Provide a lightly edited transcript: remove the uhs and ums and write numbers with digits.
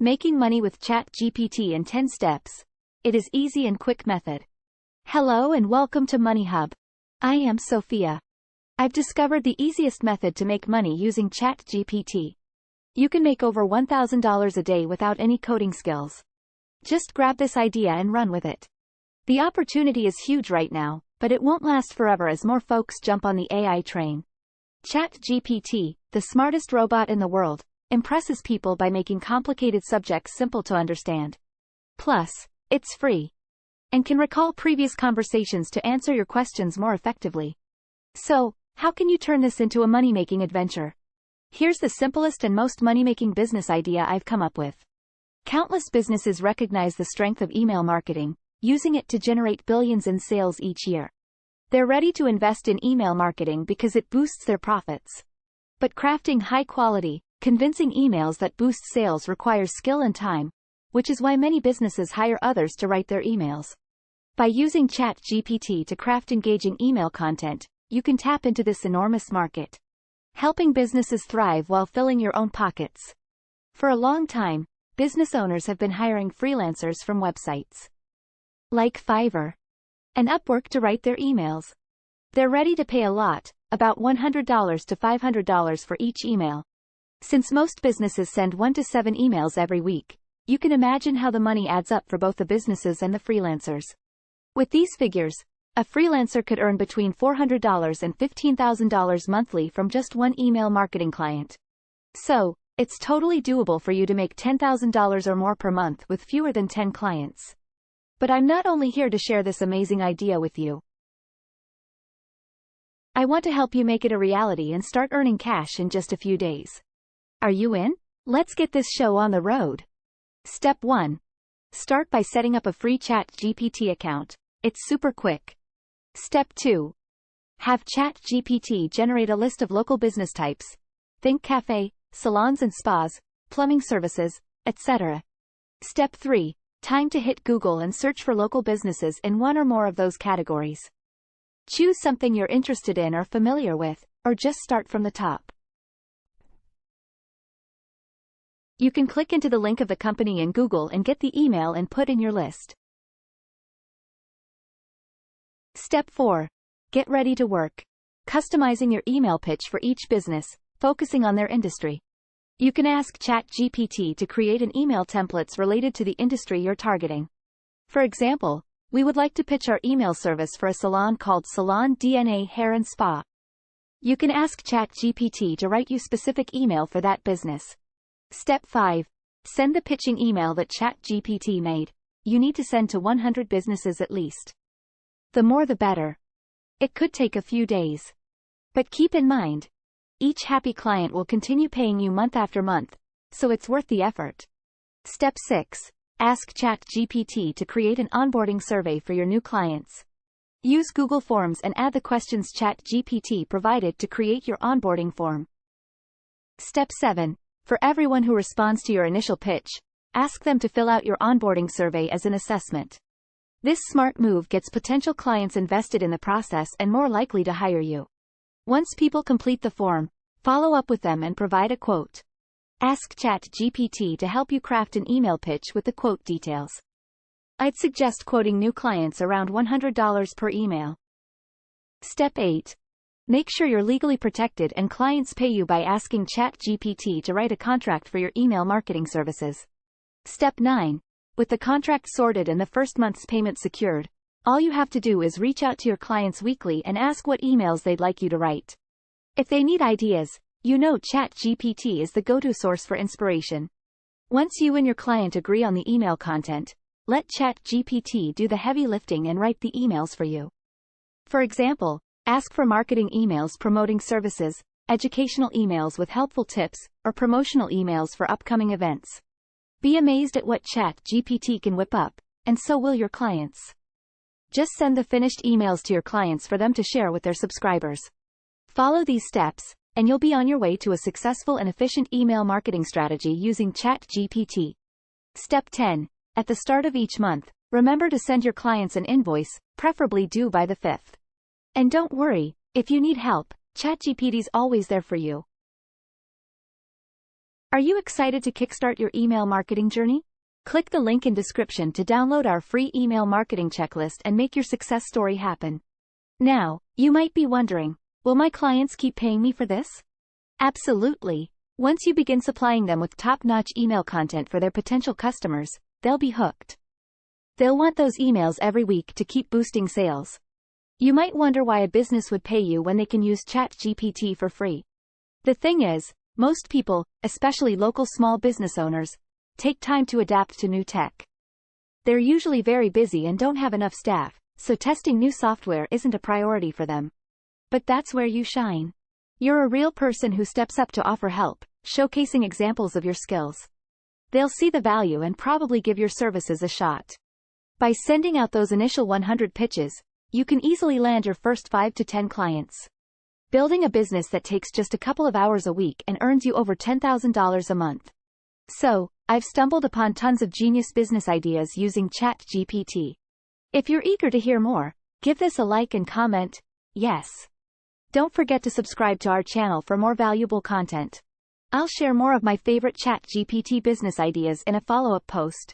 Making money with ChatGPT in 10 steps. It is easy and quick method. Hello and welcome to Money Hub. I am Sophia. I've discovered the easiest method to make money using ChatGPT. You can make over $1,000 a day without any coding skills. Just grab this idea and run with it. The opportunity is huge right now, but it won't last forever as more folks jump on the AI train. ChatGPT, the smartest robot in the world, impresses people by making complicated subjects simple to understand. Plus, it's free and can recall previous conversations to answer your questions more effectively. So, how can you turn this into a money-making adventure? Here's the simplest and most money-making business idea I've come up with. Countless businesses recognize the strength of email marketing, using it to generate billions in sales each year. They're ready to invest in email marketing because it boosts their profits. But crafting high-quality, convincing emails that boost sales requires skill and time, which is why many businesses hire others to write their emails. By using ChatGPT to craft engaging email content, you can tap into this enormous market, helping businesses thrive while filling your own pockets. For a long time, business owners have been hiring freelancers from websites like Fiverr and Upwork to write their emails. They're ready to pay a lot, about $100 to $500 for each email. Since most businesses send 1 to 7 emails every week, you can imagine how the money adds up for both the businesses and the freelancers. With these figures, a freelancer could earn between $400 and $15,000 monthly from just one email marketing client. So, it's totally doable for you to make $10,000 or more per month with fewer than 10 clients. But I'm not only here to share this amazing idea with you. I want to help you make it a reality and start earning cash in just a few days. Are you in? Let's get this show on the road. Step 1. Start by setting up a free ChatGPT account. It's super quick. Step 2. Have ChatGPT generate a list of local business types. Think cafe, salons and spas, plumbing services, etc. Step 3. Time to hit Google and search for local businesses in one or more of those categories. Choose something you're interested in or familiar with, or just start from the top. You can click into the link of the company in Google and get the email and put in your list. Step 4. Get ready to work. Customizing your email pitch for each business, focusing on their industry. You can ask ChatGPT to create an email templates related to the industry you're targeting. For example, we would like to pitch our email service for a salon called Salon DNA Hair and Spa. You can ask ChatGPT to write you specific email for that business. Step 5. Send the pitching email that ChatGPT made. You need to send to 100 businesses at least. The more the better. It could take a few days. But keep in mind, each happy client will continue paying you month after month, so it's worth the effort. Step 6. Ask ChatGPT to create an onboarding survey for your new clients. Use Google Forms and add the questions ChatGPT provided to create your onboarding form. Step 7. For everyone who responds to your initial pitch, ask them to fill out your onboarding survey as an assessment. This smart move gets potential clients invested in the process and more likely to hire you. Once people complete the form, follow up with them and provide a quote. Ask ChatGPT to help you craft an email pitch with the quote details. I'd suggest quoting new clients around $100 per email. Step 8. Make sure you're legally protected and clients pay you by asking ChatGPT to write a contract for your email marketing services. Step 9. With the contract sorted and the first month's payment secured, all you have to do is reach out to your clients weekly and ask what emails they'd like you to write. If they need ideas, you know ChatGPT is the go-to source for inspiration. Once you and your client agree on the email content, let ChatGPT do the heavy lifting and write the emails for you. For example, ask for marketing emails promoting services, educational emails with helpful tips, or promotional emails for upcoming events. Be amazed at what ChatGPT can whip up, and so will your clients. Just send the finished emails to your clients for them to share with their subscribers. Follow these steps, and you'll be on your way to a successful and efficient email marketing strategy using ChatGPT. Step 10. At the start of each month, remember to send your clients an invoice, preferably due by the 5th. And don't worry, if you need help, ChatGPT's always there for you. Are you excited to kickstart your email marketing journey? Click the link in description to download our free email marketing checklist and make your success story happen. Now, you might be wondering, will my clients keep paying me for this? Absolutely. Once you begin supplying them with top-notch email content for their potential customers, they'll be hooked. They'll want those emails every week to keep boosting sales. You might wonder why a business would pay you when they can use ChatGPT for free. The thing is, most people, especially local small business owners, take time to adapt to new tech. They're usually very busy and don't have enough staff, so testing new software isn't a priority for them. But that's where you shine. You're a real person who steps up to offer help, showcasing examples of your skills. They'll see the value and probably give your services a shot. By sending out those initial 100 pitches, you can easily land your first 5 to 10 clients. Building a business that takes just a couple of hours a week and earns you over $10,000 a month. So, I've stumbled upon tons of genius business ideas using ChatGPT. If you're eager to hear more, give this a like and comment, yes. Don't forget to subscribe to our channel for more valuable content. I'll share more of my favorite ChatGPT business ideas in a follow-up post.